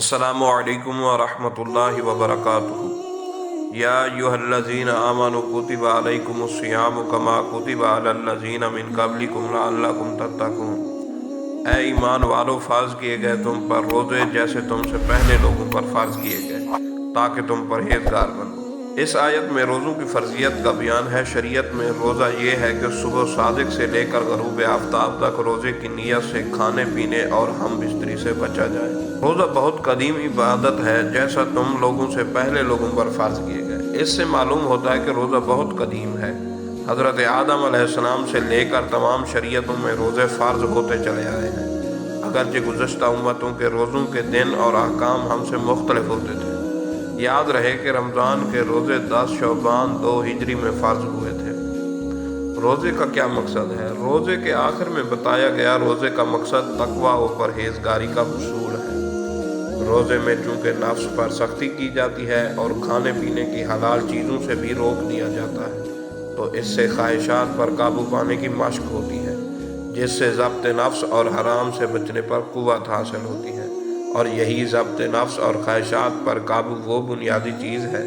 السلام علیکم ورحمۃ اللہ وبرکاتہ۔ یا ایھا الذین آمنوا کتب علیکم الصیام کما کتب علی الذین من قبلکم لعلکم تتقون۔ اے ایمان والو، فرض کیے گئے تم پر روزے جیسے تم سے پہلے لوگوں پر فرض کیے گئے تاکہ تم پرہیزگار بنو۔ اس آیت میں روزوں کی فرضیت کا بیان ہے۔ شریعت میں روزہ یہ ہے کہ صبح صادق سے لے کر غروب آفتاب تک روزے کی نیت سے کھانے پینے اور ہم بستری سے بچا جائے۔ روزہ بہت قدیم عبادت ہے، جیسا تم لوگوں سے پہلے لوگوں پر فرض کیے گئے۔ اس سے معلوم ہوتا ہے کہ روزہ بہت قدیم ہے۔ حضرت آدم علیہ السلام سے لے کر تمام شریعتوں میں روزے فرض ہوتے چلے آئے ہیں، اگرچہ گزشتہ امتوں کے روزوں کے دن اور احکام ہم سے مختلف ہوتے تھے۔ یاد رہے کہ رمضان کے روزے 10 شعبان 2 ہجری میں فرض ہوئے تھے۔ روزے کا کیا مقصد ہے؟ روزے کے آخر میں بتایا گیا روزے کا مقصد تقویٰ و پرہیزگاری کا حصول ہے۔ روزے میں چونکہ نفس پر سختی کی جاتی ہے اور کھانے پینے کی حلال چیزوں سے بھی روک دیا جاتا ہے، تو اس سے خواہشات پر قابو پانے کی مشق ہوتی ہے، جس سے ضبط نفس اور حرام سے بچنے پر قوت حاصل ہوتی ہے، اور یہی ضبط نفس اور خواہشات پر قابو وہ بنیادی چیز ہے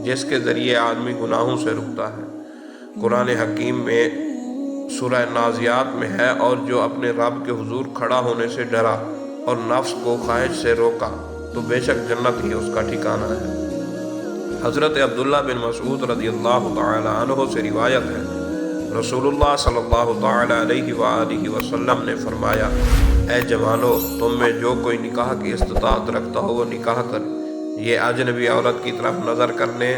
جس کے ذریعے آدمی گناہوں سے رکتا ہے۔ قرآن حکیم میں سورہ نازعات میں ہے، اور جو اپنے رب کے حضور کھڑا ہونے سے ڈرا اور نفس کو خواہش سے روکا تو بے شک جنت ہی اس کا ٹھکانہ ہے۔ حضرت عبداللہ بن مسعود رضی اللہ تعالی عنہ سے روایت ہے، رسول اللہ صلی اللہ تعالی علیہ وآلہ وسلم نے فرمایا، اے جوانو، تم میں جو کوئی نکاح کی استطاعت رکھتا ہو وہ نکاح کر۔ یہ اجنبی عورت کی طرف نظر کرنے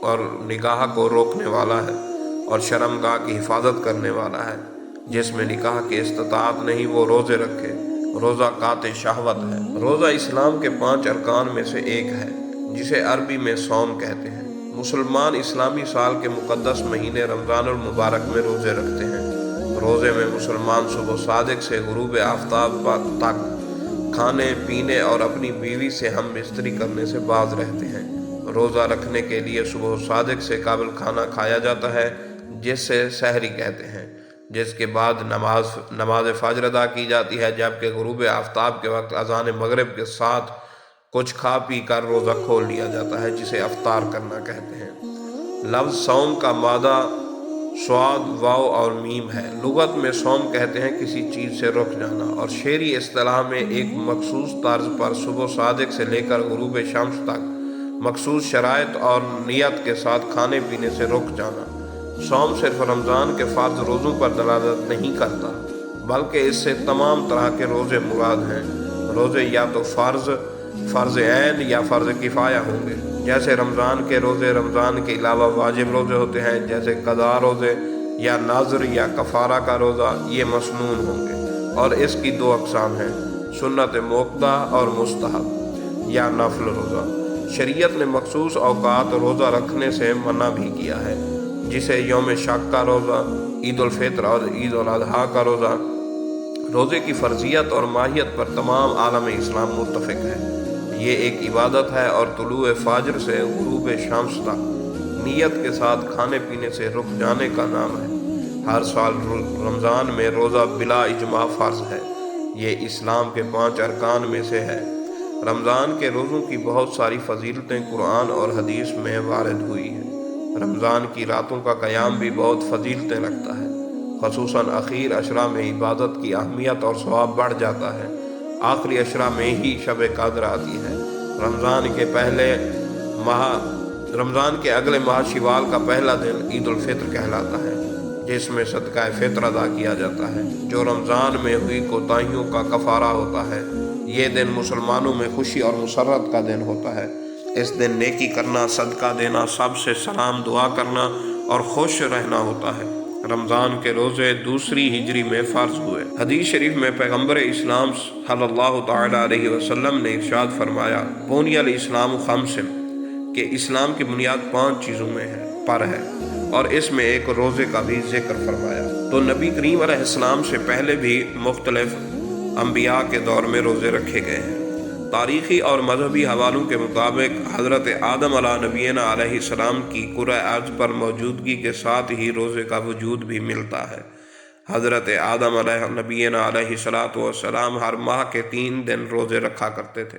اور نکاح کو روکنے والا ہے، اور شرمگاہ کی حفاظت کرنے والا ہے۔ جس میں نکاح کی استطاعت نہیں وہ روزے رکھے۔ روزہ قاطع شہوت ہے۔ روزہ اسلام کے 5 ارکان میں سے ایک ہے، جسے عربی میں صوم کہتے ہیں۔ مسلمان اسلامی سال کے مقدس مہینے رمضان المبارک میں روزے رکھتے ہیں۔ روزے میں مسلمان صبح صادق سے غروب آفتاب تک کھانے پینے اور اپنی بیوی سے ہم بستری کرنے سے باز رہتے ہیں۔ روزہ رکھنے کے لیے صبح صادق سے قبل کھانا کھایا جاتا ہے، جس سے سحری کہتے ہیں، جس کے بعد نماز فجر ادا کی جاتی ہے، جبکہ غروب آفتاب کے وقت اذان مغرب کے ساتھ کچھ کھا پی کر روزہ کھول لیا جاتا ہے، جسے افطار کرنا کہتے ہیں۔ لفظ صوم کا مادہ صاد، واو اور میم ہے۔ لغت میں صوم کہتے ہیں کسی چیز سے رک جانا، اور شعری اصطلاح میں ایک مخصوص طرز پر صبح صادق سے لے کر غروب شمس تک مخصوص شرائط اور نیت کے ساتھ کھانے پینے سے رک جانا۔ صوم صرف رمضان کے فرض روزوں پر دلالت نہیں کرتا، بلکہ اس سے تمام طرح کے روزے مراد ہیں۔ روزے یا تو فرض عین یا فرض کفایہ ہوں گے، جیسے رمضان کے روزے رمضان کے علاوہ واجب روزے ہوتے ہیں، جیسے قضاء روزے یا نذر یا کفارہ کا روزہ، یہ مسنون ہوں گے۔ اور اس کی 2 اقسام ہیں، سنت موقدہ اور مستحب یا نفل روزہ۔ شریعت نے مخصوص اوقات روزہ رکھنے سے منع بھی کیا ہے، جسے یوم شک کا روزہ، عید الفطر اور عید الاضحیٰ کا روزہ۔ روزے کی فرضیت اور ماہیت پر تمام عالم اسلام متفق ہے۔ یہ ایک عبادت ہے اور طلوع فجر سے غروب شمس تک نیت کے ساتھ کھانے پینے سے رک جانے کا نام ہے۔ ہر سال رمضان میں روزہ بلا اجماع فرض ہے۔ یہ اسلام کے 5 ارکان میں سے ہے۔ رمضان کے روزوں کی بہت ساری فضیلتیں قرآن اور حدیث میں وارد ہوئی ہیں۔ رمضان کی راتوں کا قیام بھی بہت فضیلتیں رکھتا ہے، خصوصاً اخیر اشرا میں عبادت کی اہمیت اور ثواب بڑھ جاتا ہے۔ آخری اشرا میں ہی شب قدر آتی ہے۔ رمضان کے اگلے ماہ شوال کا پہلا دن عید الفطر کہلاتا ہے، جس میں صدقہ فطر ادا کیا جاتا ہے، جو رمضان میں ہوئی کوتاہیوں کا کفارہ ہوتا ہے۔ یہ دن مسلمانوں میں خوشی اور مسرت کا دن ہوتا ہے۔ اس دن نیکی کرنا، صدقہ دینا، سب سے سلام دعا کرنا اور خوش رہنا ہوتا ہے۔ رمضان کے روزے 2 ہجری میں فرض ہوئے۔ حدیث شریف میں پیغمبر اسلام صلی اللہ تعالی علیہ وسلم نے ارشاد فرمایا، بنی الاسلام خمس، کہ اسلام کی بنیاد 5 چیزوں پر ہے، اور اس میں ایک روزے کا بھی ذکر فرمایا۔ تو نبی کریم علیہ السلام سے پہلے بھی مختلف انبیاء کے دور میں روزے رکھے گئے ہیں۔ تاریخی اور مذہبی حوالوں کے مطابق حضرت آدم علیہ نبینا علیہ السلام کی کرۂ ارض پر موجودگی کے ساتھ ہی روزے کا وجود بھی ملتا ہے۔ حضرت آدم علیہ نبینا علیہ السلام ہر ماہ کے 3 دن روزے رکھا کرتے تھے۔